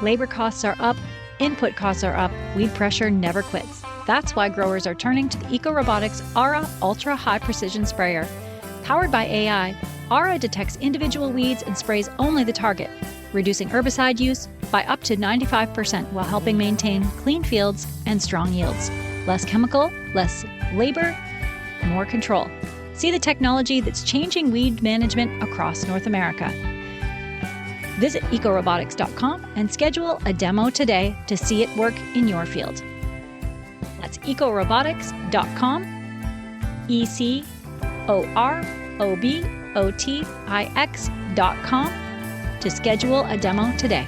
Labor costs are up, input costs are up, weed pressure never quits. That's why growers are turning to the EcoRobotics Aura Ultra High Precision Sprayer. Powered by AI, Aura detects individual weeds and sprays only the target, reducing herbicide use by up to 95% while helping maintain clean fields and strong yields. Less chemical, less labor, more control. See the technology that's changing weed management across North America. Visit ecorobotics.com and schedule a demo today to see it work in your field. That's ecorobotics.com, ecorobotics.com to schedule a demo today.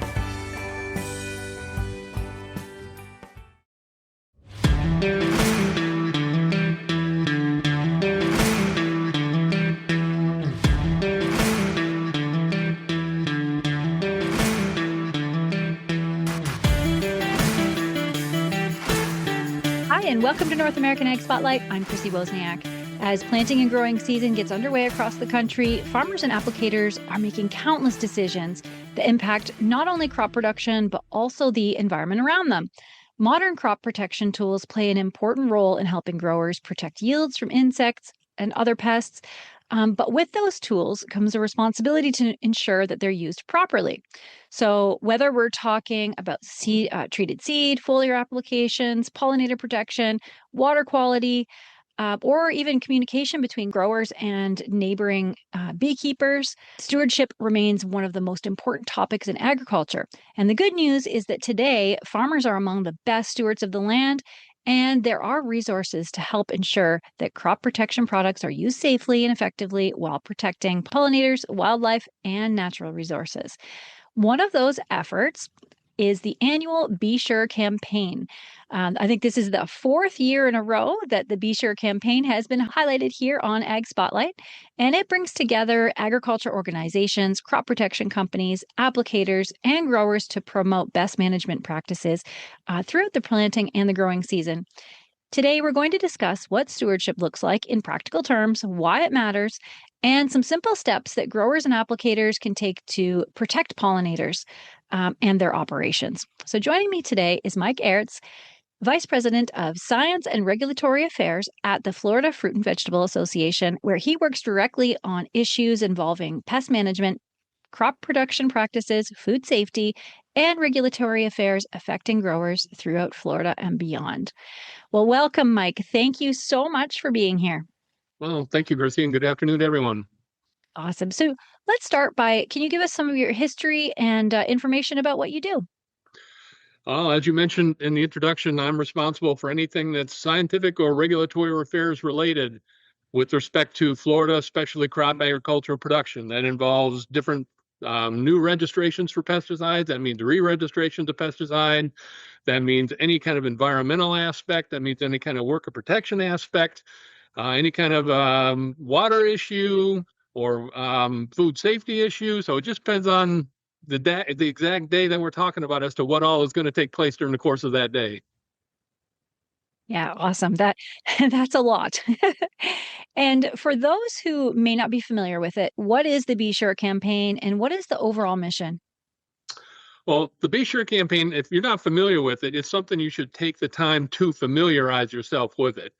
Hi, and welcome to North American Ag Spotlight. I'm Chrissy Wozniak. As planting and growing season gets underway across the country, farmers and applicators are making countless decisions that impact not only crop production, but also the environment around them. Modern crop protection tools play an important role in helping growers protect yields from insects and other pests. But with those tools comes a responsibility to ensure that they're used properly. So whether we're talking about treated seed, foliar applications, pollinator protection, water quality, or even communication between growers and neighboring beekeepers, stewardship remains one of the most important topics in agriculture. And the good news is that today, farmers are among the best stewards of the land, and there are resources to help ensure that crop protection products are used safely and effectively while protecting pollinators, wildlife, and natural resources. One of those efforts is the annual BeSure campaign. I think this is the fourth year in a row that the BeSure campaign has been highlighted here on Ag Spotlight, and it brings together agriculture organizations, crop protection companies, applicators, and growers to promote best management practices throughout the planting and the growing season. Today, we're going to discuss what stewardship looks like in practical terms, why it matters, and some simple steps that growers and applicators can take to protect pollinators and their operations. So joining me today is Mike Aerts, Vice President of Science and Regulatory Affairs at the Florida Fruit and Vegetable Association, where he works directly on issues involving pest management, crop production practices, food safety, and regulatory affairs affecting growers throughout Florida and beyond. Well, welcome, Mike. Thank you so much for being here. Well, thank you, Chrissy, and good afternoon, everyone. Awesome. So let's start by, can you give us some of your history and information about what you do? As you mentioned in the introduction, I'm responsible for anything that's scientific or regulatory affairs related with respect to Florida, especially crop agricultural production. That involves different new registrations for pesticides. That means re-registration to pesticide. That means any kind of environmental aspect. That means any kind of worker protection aspect, any kind of water issue or food safety issue. So it just depends on the exact day that we're talking about as to what all is going to take place during the course of that day. Yeah, awesome. That's a lot. And for those who may not be familiar with it, what is the BeSure campaign and what is the overall mission? Well, the BeSure campaign, if you're not familiar with it, it's something you should take the time to familiarize yourself with it.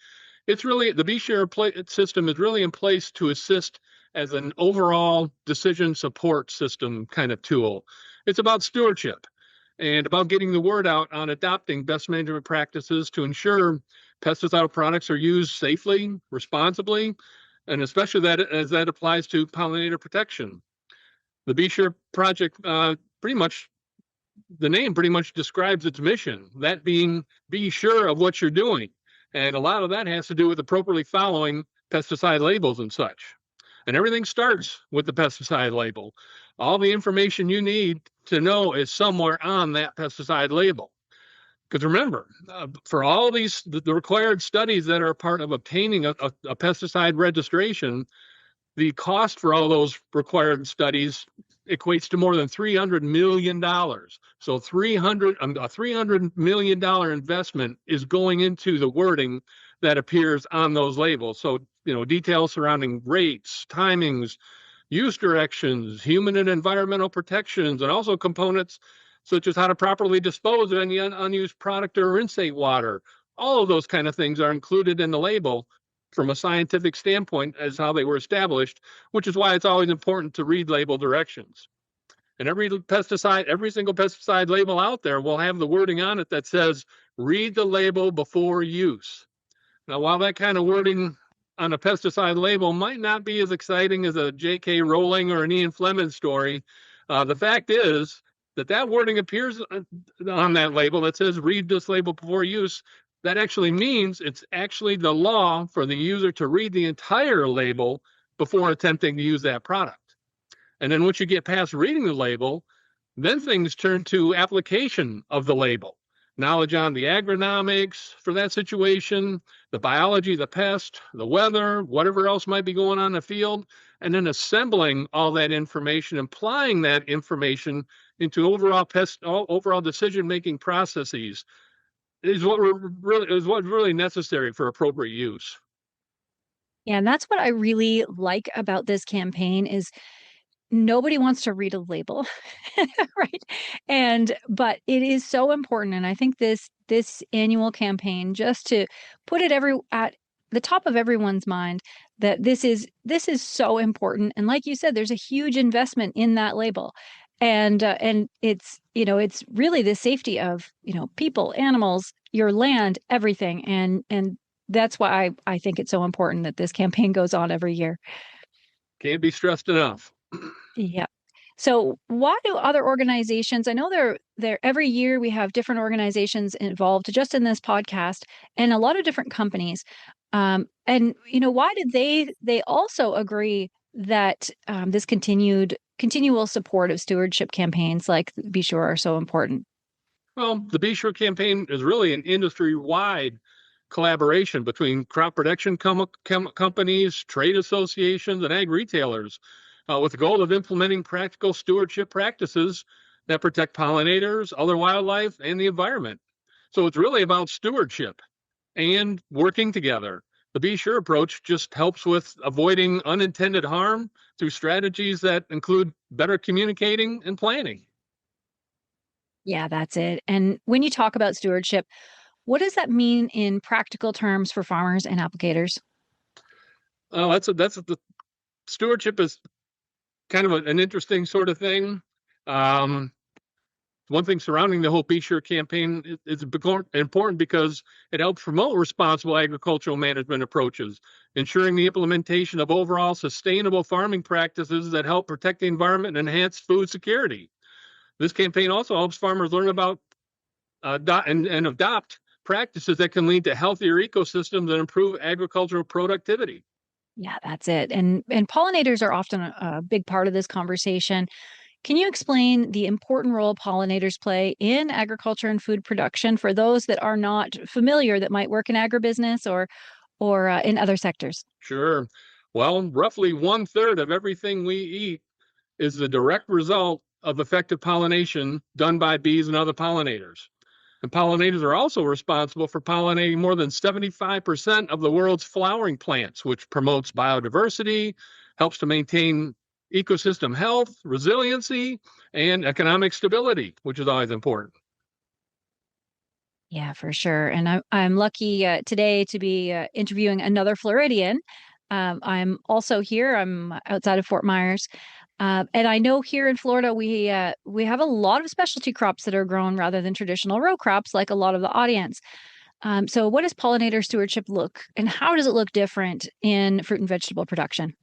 It's really, the BeSure system is really in place to assist as an overall decision support system kind of tool. It's about stewardship and about getting the word out on adopting best management practices to ensure pesticide products are used safely, responsibly, and especially that as that applies to pollinator protection. The BeSure project pretty much describes its mission, that being be sure of what you're doing. And a lot of that has to do with appropriately following pesticide labels and such. And everything starts with the pesticide label. All the information you need to know is somewhere on that pesticide label. Because remember, for all these, the required studies that are part of obtaining a pesticide registration, the cost for all those required studies equates to more than $300 million. So a $300 million investment is going into the wording that appears on those labels. So, details surrounding rates, timings, use directions, human and environmental protections, and also components such as how to properly dispose of any unused product or rinsate water. All of those kind of things are included in the label from a scientific standpoint as how they were established, which is why it's always important to read label directions. And every single pesticide label out there will have the wording on it that says, read the label before use. Now, while that kind of wording on a pesticide label might not be as exciting as a J.K. Rowling or an Ian Fleming story, the fact is that wording appears on that label that says, read this label before use. That actually means it's actually the law for the user to read the entire label before attempting to use that product. And then once you get past reading the label, then things turn to application of the label. Knowledge on the agronomics for that situation, the biology, the pest, the weather, whatever else might be going on in the field, and then assembling all that information, applying that information into overall decision-making processes is what's really necessary for appropriate use. Yeah, and that's what I really like about this campaign is nobody wants to read a label, right? But it is so important, and I think this annual campaign, just to put it at the top of everyone's mind, that this is so important. And like you said, there's a huge investment in that label, and it's it's really the safety of people, animals, your land, everything, and that's why I think it's so important that this campaign goes on every year. Can't be stressed enough. Yeah. So why do other organizations, I know they're every year we have different organizations involved just in this podcast and a lot of different companies. And why did they also agree that this continual support of stewardship campaigns like BeSure are so important? Well, the BeSure campaign is really an industry-wide collaboration between crop protection companies, trade associations, and ag retailers, with the goal of implementing practical stewardship practices that protect pollinators, other wildlife, and the environment. So it's really about stewardship and working together. The BeSure approach just helps with avoiding unintended harm through strategies that include better communicating and planning. Yeah, that's it. And when you talk about stewardship, what does that mean in practical terms for farmers and applicators? The stewardship is kind of an interesting sort of thing. One thing surrounding the whole BeSure campaign is important because it helps promote responsible agricultural management approaches, ensuring the implementation of overall sustainable farming practices that help protect the environment and enhance food security. This campaign also helps farmers learn about and adopt practices that can lead to healthier ecosystems and improve agricultural productivity. Yeah, that's it. And pollinators are often a big part of this conversation. Can you explain the important role pollinators play in agriculture and food production for those that are not familiar, that might work in agribusiness or in other sectors? Sure. Well, roughly 1/3 of everything we eat is the direct result of effective pollination done by bees and other pollinators. And pollinators are also responsible for pollinating more than 75% of the world's flowering plants, which promotes biodiversity, helps to maintain ecosystem health, resiliency, and economic stability, which is always important. Yeah, for sure. And I'm lucky today to be interviewing another Floridian. I'm also here. I'm outside of Fort Myers. And I know here in Florida, we have a lot of specialty crops that are grown rather than traditional row crops, like a lot of the audience. So what does pollinator stewardship look, and how does it look different in fruit and vegetable production?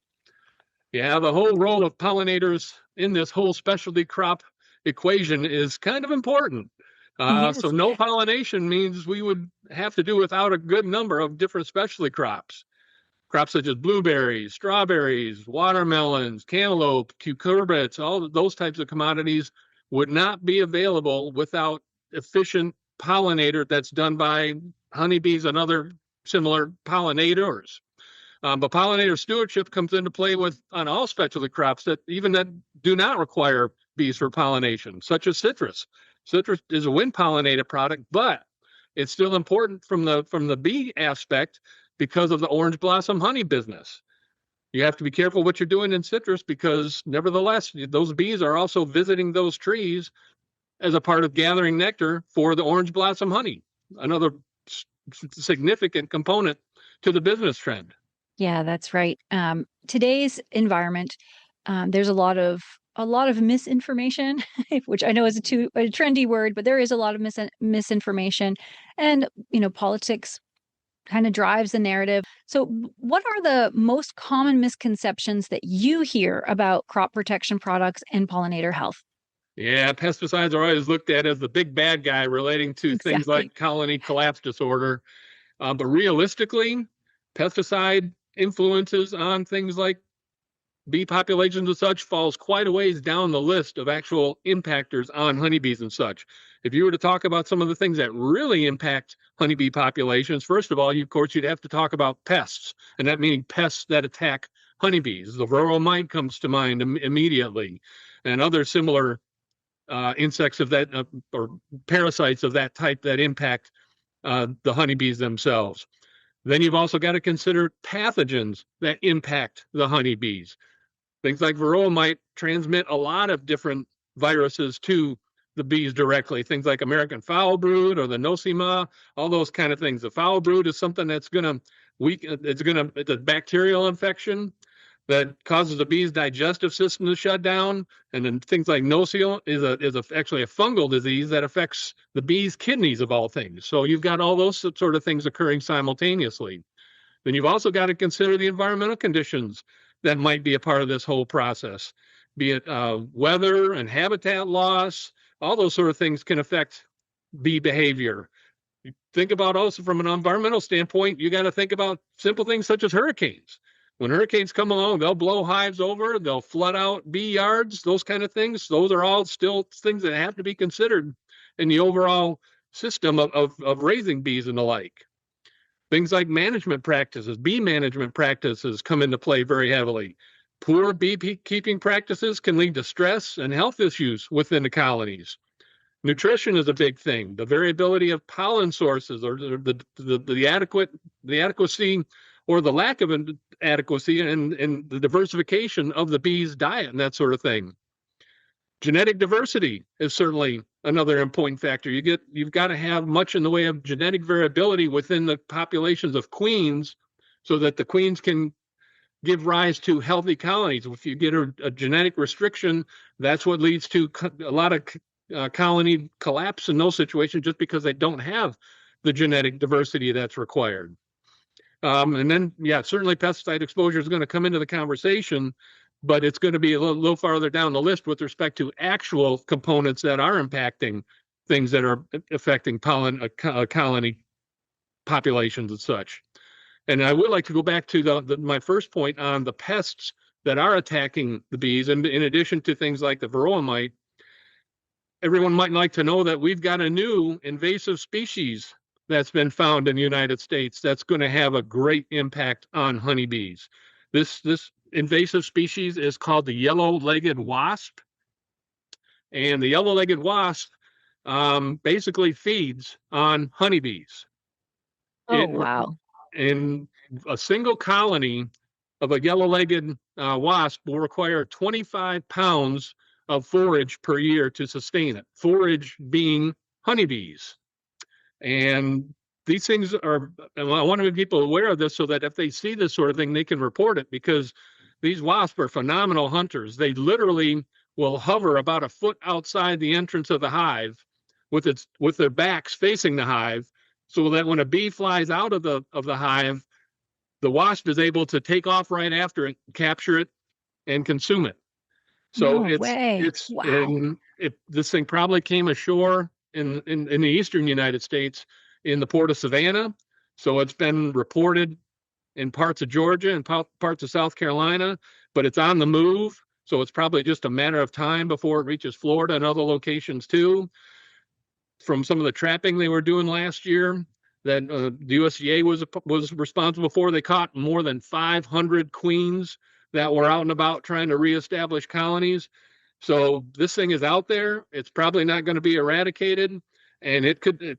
Yeah, the whole role of pollinators in this whole specialty crop equation is kind of important. So Yes. no pollination means we would have to do without a good number of different specialty crops. Crops such as blueberries, strawberries, watermelons, cantaloupe, cucurbits, all of those types of commodities would not be available without efficient pollinator that's done by honeybees and other similar pollinators. But pollinator stewardship comes into play on all specialty crops that do not require bees for pollination, such as citrus. Citrus is a wind pollinated product, but it's still important from the bee aspect because of the orange blossom honey business. You have to be careful what you're doing in citrus because nevertheless, those bees are also visiting those trees as a part of gathering nectar for the orange blossom honey, another significant component to the business trend. Yeah, that's right. Today's environment, there's a lot of misinformation, which I know is a trendy word, but there is a lot of misinformation, and politics kind of drives the narrative. So, what are the most common misconceptions that you hear about crop protection products and pollinator health? Yeah, pesticides are always looked at as the big bad guy relating to things Exactly. like colony collapse disorder. But realistically, pesticide influences on things like bee populations and such falls quite a ways down the list of actual impactors on honeybees and such. If you were to talk about some of the things that really impact honeybee populations, first of all, of course, you'd have to talk about pests, and that meaning pests that attack honeybees. The varroa mite comes to mind immediately, and other similar insects of that or parasites of that type that impact the honeybees themselves. Then you've also got to consider pathogens that impact the honeybees. Things like varroa mite transmit a lot of different viruses to the bees directly. Things like American foul brood or the nosema, all those kind of things. The foul brood is something that's going to it's a bacterial infection that causes the bee's digestive system to shut down. And then things like nosema is actually a fungal disease that affects the bee's kidneys of all things. So you've got all those sort of things occurring simultaneously. Then you've also got to consider the environmental conditions that might be a part of this whole process, be it weather and habitat loss. All those sort of things can affect bee behavior. You think about also from an environmental standpoint, you got to think about simple things such as hurricanes. When hurricanes come along, they'll blow hives over, they'll flood out bee yards, those kind of things. Those are all still things that have to be considered in the overall system of raising bees and the like. Things like management practices, bee management practices come into play very heavily. Poor beekeeping practices can lead to stress and health issues within the colonies. Nutrition is a big thing. The variability of pollen sources or the adequacy or the lack of adequacy and the diversification of the bees' diet and that sort of thing. Genetic diversity is certainly another important factor. You've got to have much in the way of genetic variability within the populations of queens so that the queens can give rise to healthy colonies. If you get a genetic restriction, that's what leads to a lot of colony collapse in those situations just because they don't have the genetic diversity that's required. And then, yeah, certainly pesticide exposure is going to come into the conversation, but it's going to be a little farther down the list with respect to actual components that are impacting things that are affecting colony populations and such. And I would like to go back to my first point on the pests that are attacking the bees. And in addition to things like the varroa mite, everyone might like to know that we've got a new invasive species that's been found in the United States that's going to have a great impact on honeybees. This invasive species is called the yellow-legged wasp. And the yellow-legged wasp basically feeds on honeybees. Wow. In a single colony of a yellow-legged wasp will require 25 pounds of forage per year to sustain it. Forage being honeybees. And these things are, I want to make people aware of this so that if they see this sort of thing, they can report it, because these wasps are phenomenal hunters. They literally will hover about a foot outside the entrance of the hive with their backs facing the hive, so that when a bee flies out of the hive, the wasp is able to take off right after it, capture it, and consume it. So this thing probably came ashore in the eastern United States in the port of Savannah. So it's been reported in parts of Georgia and parts of South Carolina, but it's on the move. So it's probably just a matter of time before it reaches Florida and other locations too. From some of the trapping they were doing last year that the USDA was responsible for, they caught more than 500 queens that were out and about trying to reestablish colonies. So this thing is out there. It's probably not going to be eradicated. And it could,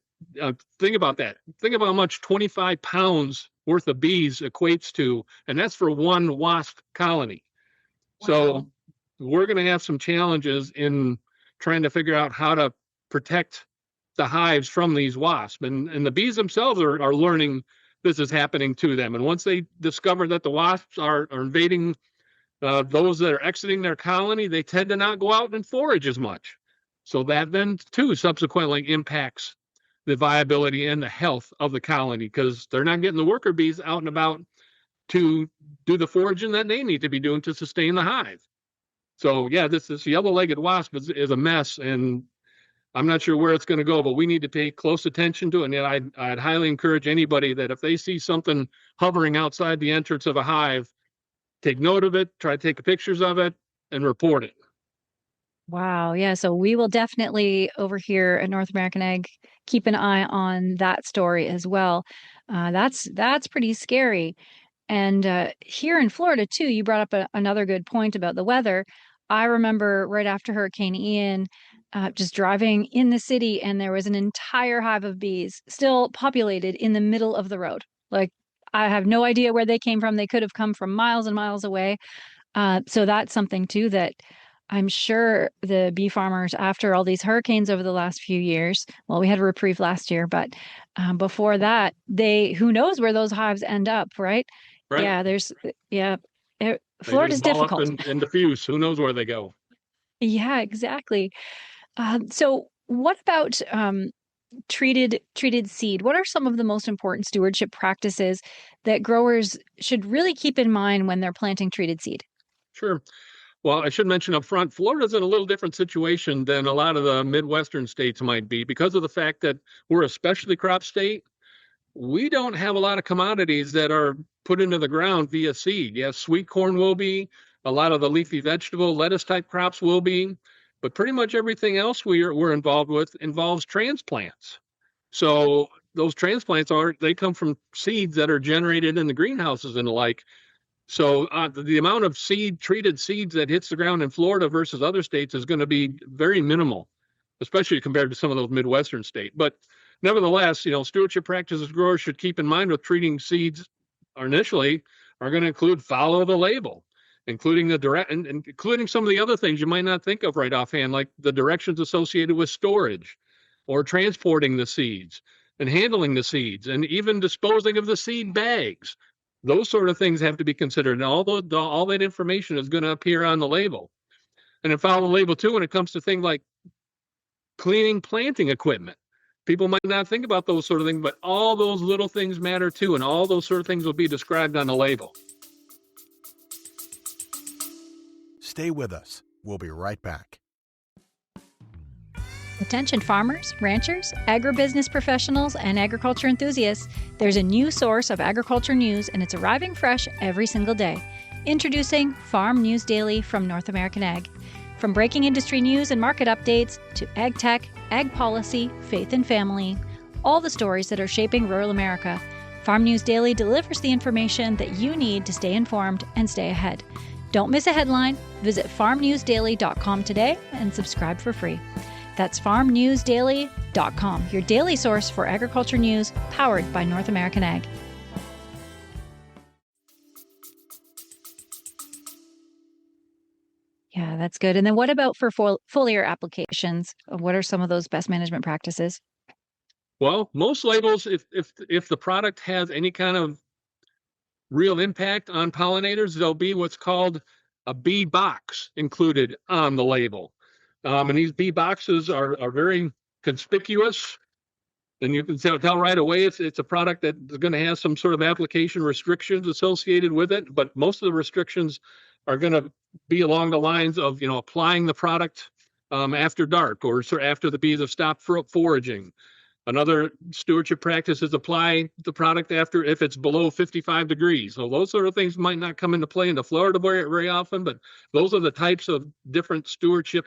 think about that. Think about how much 25 pounds worth of bees equates to, and that's for one wasp colony. Wow. So we're going to have some challenges in trying to figure out how to protect the hives from these wasps. And the bees themselves are learning this is happening to them. And once they discover that the wasps are invading those that are exiting their colony, they tend to not go out and forage as much. So that then too subsequently impacts the viability and the health of the colony, because they're not getting the worker bees out and about to do the foraging that they need to be doing to sustain the hive. So yeah, this yellow-legged wasp is a mess, and I'm not sure where it's going to go, but we need to pay close attention to it. And I'd highly encourage anybody that if they see something hovering outside the entrance of a hive, take note of it, try to take pictures of it, and report it. Wow. Yeah. So we will definitely over here at North American Egg keep an eye on that story as well. That's pretty scary. And here in Florida too, you brought up another good point about the weather. I remember right after Hurricane Ian, just driving in the city, and there was an entire hive of bees still populated in the middle of the road. Like, I have no idea where they came from. They could have come from miles and miles away. So that's something too that I'm sure the bee farmers, after all these hurricanes over the last few years, well, we had a reprieve last year, but before that, who knows where those hives end up, right? Right. Yeah, Florida's They just ball difficult. up and diffuse. Who knows where they go? Yeah, exactly. So what about treated seed? What are some of the most important stewardship practices that growers should really keep in mind when they're planting treated seed? Sure. Well, I should mention up front, Florida's in a little different situation than a lot of the Midwestern states might be, because of the fact that we're a specialty crop state. We don't have a lot of commodities that are put into the ground via seed. Yes, sweet corn will be, a lot of the leafy vegetable, lettuce type crops will be, but pretty much everything else we're involved with involves transplants. So those transplants they come from seeds that are generated in the greenhouses and the like. So the amount of treated seeds that hits the ground in Florida versus other states is going to be very minimal, especially compared to some of those Midwestern states. But nevertheless, stewardship practices growers should keep in mind with treating seeds initially are going to include follow the label, including and including some of the other things you might not think of right offhand, like the directions associated with storage or transporting the seeds and handling the seeds and even disposing of the seed bags. Those sort of things have to be considered. And all that information is going to appear on the label. And then follow the label too when it comes to things like cleaning planting equipment. People might not think about those sort of things, but all those little things matter too. And all those sort of things will be described on the label. Stay with us. We'll be right back. Attention farmers, ranchers, agribusiness professionals, and agriculture enthusiasts. There's a new source of agriculture news, and it's arriving fresh every single day. Introducing Farm News Daily from North American Ag. From breaking industry news and market updates to ag tech, ag policy, faith and family, all the stories that are shaping rural America, Farm News Daily delivers the information that you need to stay informed and stay ahead. Don't miss a headline. Visit farmnewsdaily.com today and subscribe for free. That's farmnewsdaily.com, your daily source for agriculture news, powered by North American Ag. Yeah, that's good. And then what about for foliar applications? What are some of those best management practices? Well, most labels, if the product has any kind of real impact on pollinators, there'll be what's called a bee box included on the label. And these bee boxes are very conspicuous, and you can tell right away it's a product that is going to have some sort of application restrictions associated with it. But most of the restrictions are going to be along the lines of applying the product after dark or after the bees have stopped foraging. Another stewardship practice is apply the product if it's below 55 degrees. So those sort of things might not come into play into Florida very often, but those are the types of different stewardship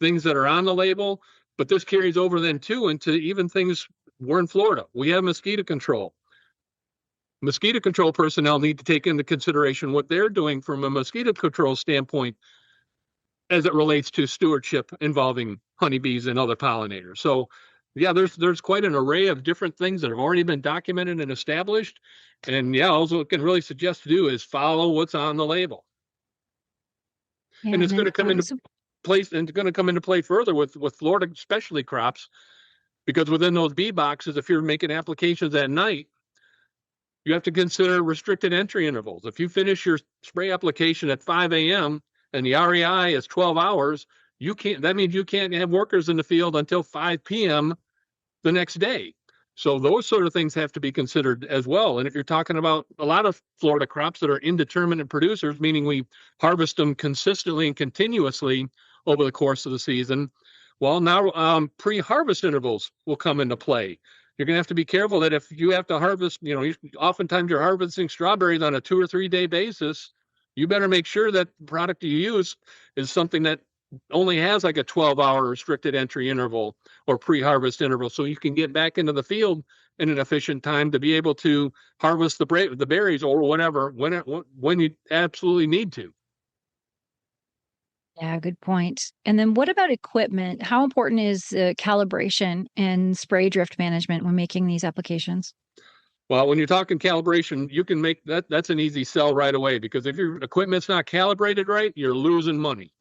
things that are on the label. But this carries over then too into even things. We're in Florida. We have mosquito control. Mosquito control personnel need to take into consideration what they're doing from a mosquito control standpoint as it relates to stewardship involving honeybees and other pollinators. So yeah, there's quite an array of different things that have already been documented and established. And yeah, all I can really suggest to do is follow what's on the label. Yeah, and it's and going to then, come into place and going to come into play further with Florida specialty crops, because within those bee boxes, if you're making applications at night, you have to consider restricted entry intervals. If you finish your spray application at 5 a.m. and the REI is 12 hours, that means you can't have workers in the field until 5 p.m. the next day. So those sort of things have to be considered as well. And if you're talking about a lot of Florida crops that are indeterminate producers, meaning we harvest them consistently and continuously over the course of the season, well, now pre-harvest intervals will come into play. You're going to have to be careful that if you have to harvest, oftentimes you're harvesting strawberries on a 2 or 3 day basis, you better make sure that the product you use is something that only has like a 12-hour restricted entry interval or pre-harvest interval, so you can get back into the field in an efficient time to be able to harvest the berries or whatever when you absolutely need to. Yeah, good point. And then what about equipment? How important is calibration and spray drift management when making these applications? Well, when you're talking calibration, you can make that's an easy sell right away, because if your equipment's not calibrated right, you're losing money.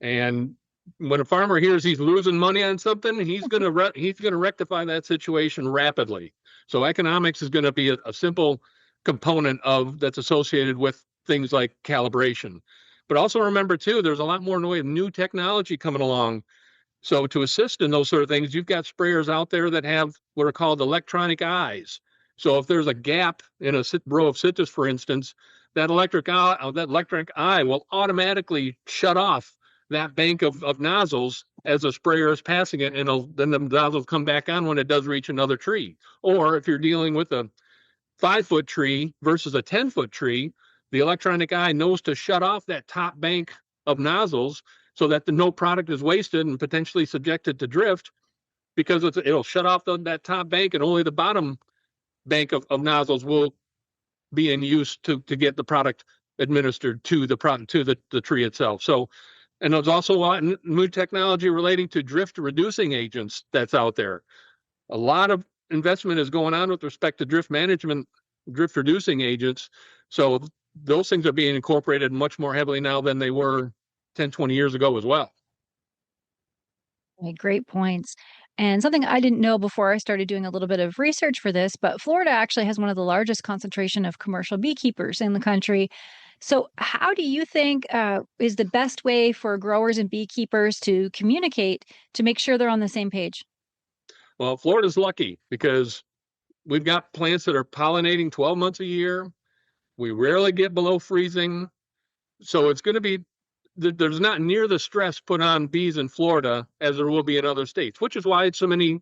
And when a farmer hears he's losing money on something, he's going to rectify that situation rapidly. So economics is going to be a simple component that's associated with things like calibration. But also remember, too, there's a lot more in the way of new technology coming along. So to assist in those sort of things, you've got sprayers out there that have what are called electronic eyes. So if there's a gap in a row of citrus, for instance, that electric eye will automatically shut off that bank of nozzles as a sprayer is passing it, and then the nozzles come back on when it does reach another tree. Or if you're dealing with a 5-foot tree versus a 10-foot tree, the electronic eye knows to shut off that top bank of nozzles so that no product is wasted and potentially subjected to drift, because it'll shut off that top bank, and only the bottom bank of nozzles will be in use to get the product administered to the tree itself. So, and there's also a lot of new technology relating to drift reducing agents that's out there. A lot of investment is going on with respect to drift management, drift reducing agents. So those things are being incorporated much more heavily now than they were 10, 20 years ago as well. Okay, great points. And something I didn't know before I started doing a little bit of research for this, but Florida actually has one of the largest concentration of commercial beekeepers in the country. So how do you think is the best way for growers and beekeepers to communicate to make sure they're on the same page? Well, Florida's lucky because we've got plants that are pollinating 12 months a year. We rarely get below freezing. So it's going to be, there's not near the stress put on bees in Florida as there will be in other states, which is why so many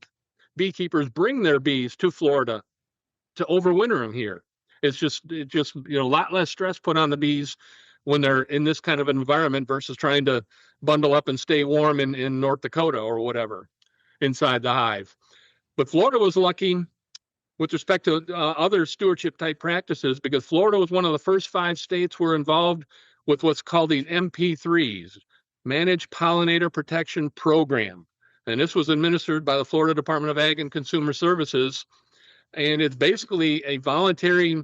beekeepers bring their bees to Florida to overwinter them here. It's just a lot less stress put on the bees when they're in this kind of environment versus trying to bundle up and stay warm in North Dakota or whatever inside the hive. But Florida was lucky with respect to other stewardship type practices, because Florida was one of the first 5 states were involved with what's called these MP3s, Managed Pollinator Protection Program. And this was administered by the Florida Department of Ag and Consumer Services. And it's basically a voluntary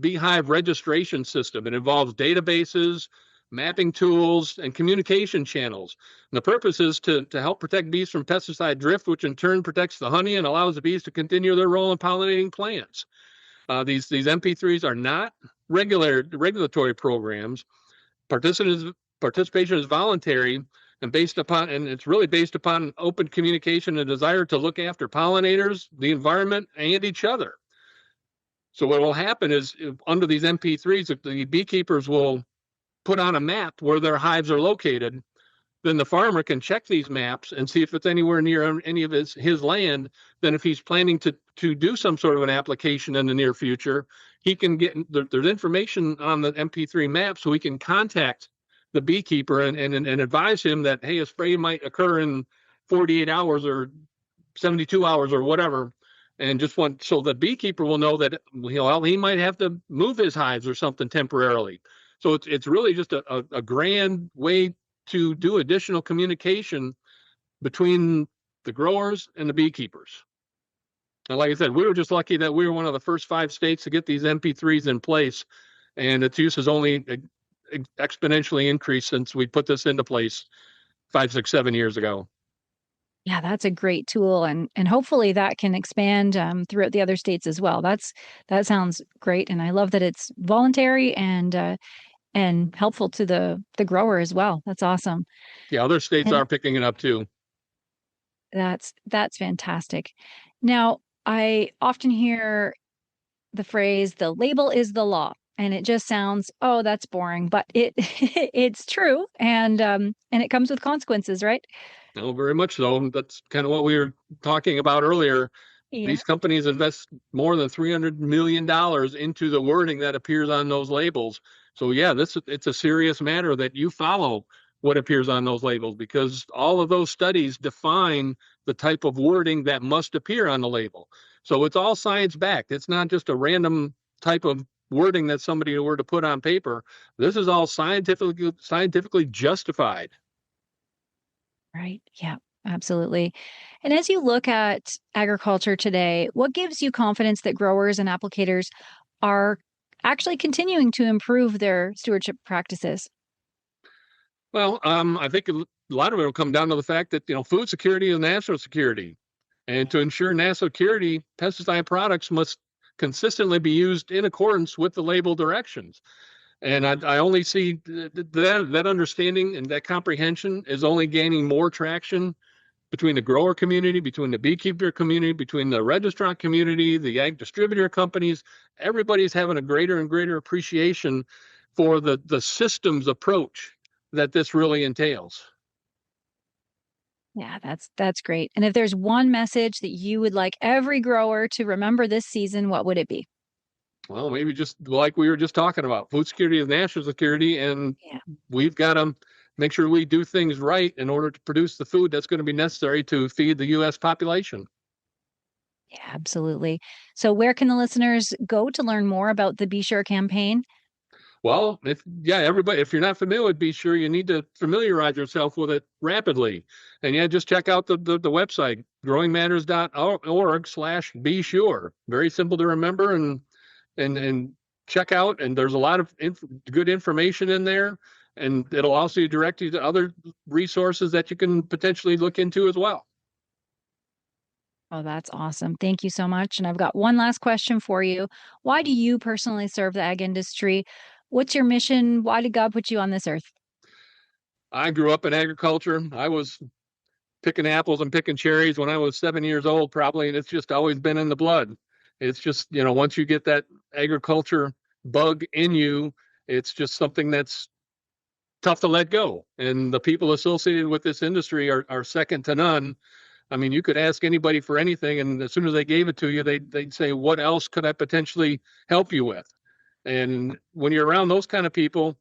beehive registration system. It involves databases, mapping tools, and communication channels. And the purpose is to help protect bees from pesticide drift, which in turn protects the honey and allows the bees to continue their role in pollinating plants. These MP3s are not regulatory programs. Participation is voluntary and it's really based upon open communication and desire to look after pollinators, the environment, and each other. So what will happen is, under these MP3s, if the beekeepers will put on a map where their hives are located, then the farmer can check these maps and see if it's anywhere near any of his land. Then if he's planning to do some sort of an application in the near future, he can there's information on the MP3 map, so he can contact the beekeeper and advise him that, hey, a spray might occur in 48 hours or 72 hours or whatever. And so the beekeeper will know that he might have to move his hives or something temporarily. So it's really just a grand way to do additional communication between the growers and the beekeepers. And like I said, we were just lucky that we were one of the first 5 states to get these MP3s in place, and its use has only exponentially increased since we put this into place 5, 6, 7 years ago. Yeah, that's a great tool, and hopefully that can expand throughout the other states as well. That sounds great, and I love that it's voluntary and helpful to the grower as well. That's awesome. Yeah, other states And are picking it up too. that's fantastic. Now, I often hear the phrase "the label is the law," and it just sounds, oh, that's boring, but it it's true, and it comes with consequences, right? No, very much so. That's kind of what we were talking about earlier. Yeah. These companies invest more than $300 million into the wording that appears on those labels. So yeah, it's a serious matter that you follow what appears on those labels, because all of those studies define the type of wording that must appear on the label. So it's all science backed. It's not just a random type of wording that somebody were to put on paper. This is all scientifically justified. Right. Yeah, absolutely. And as you look at agriculture today, what gives you confidence that growers and applicators are actually continuing to improve their stewardship practices? Well, I think a lot of it will come down to the fact that, food security is national security. And to ensure national security, pesticide products must consistently be used in accordance with the label directions. And I only see that understanding and that comprehension is only gaining more traction between the grower community, between the beekeeper community, between the registrant community, the ag distributor companies. Everybody's having a greater and greater appreciation for the systems approach that this really entails. Yeah, that's great. And if there's one message that you would like every grower to remember this season, what would it be? Well, maybe just like we were just talking about, food security is national security, and Yeah. we've got to make sure we do things right in order to produce the food that's going to be necessary to feed the U.S. population. Yeah, absolutely. So where can the listeners go to learn more about the BeSure campaign? Well, everybody, if you're not familiar with BeSure, you need to familiarize yourself with it rapidly. And yeah, just check out the website, growingmatters.org/BeSure. Very simple to remember and check out. And there's a lot of good information in there. And it'll also direct you to other resources that you can potentially look into as well. Oh, that's awesome. Thank you so much. And I've got one last question for you. Why do you personally serve the ag industry? What's your mission? Why did God put you on this earth? I grew up in agriculture. I was picking apples and picking cherries when I was 7 years old, probably, and it's just always been in the blood. It's just, once you get that agriculture bug in you, it's just something that's tough to let go. And the people associated with this industry are second to none. I mean, you could ask anybody for anything, and as soon as they gave it to you, they'd say, "What else could I potentially help you with?" And when you're around those kind of people,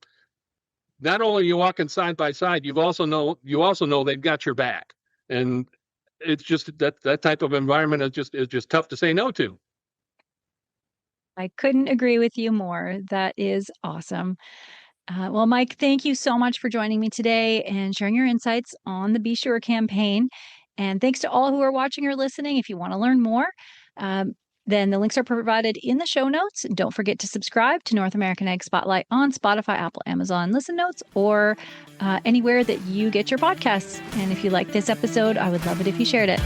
not only are you walking side by side, you also know they've got your back. And it's just that type of environment is just tough to say no to. I couldn't agree with you more. That is awesome. Well, Mike, thank you so much for joining me today and sharing your insights on the Be Sure campaign. And thanks to all who are watching or listening. If you want to learn more, then the links are provided in the show notes. Don't forget to subscribe to North American Ag Spotlight on Spotify, Apple, Amazon Listen Notes, or anywhere that you get your podcasts. And if you like this episode, I would love it if you shared it.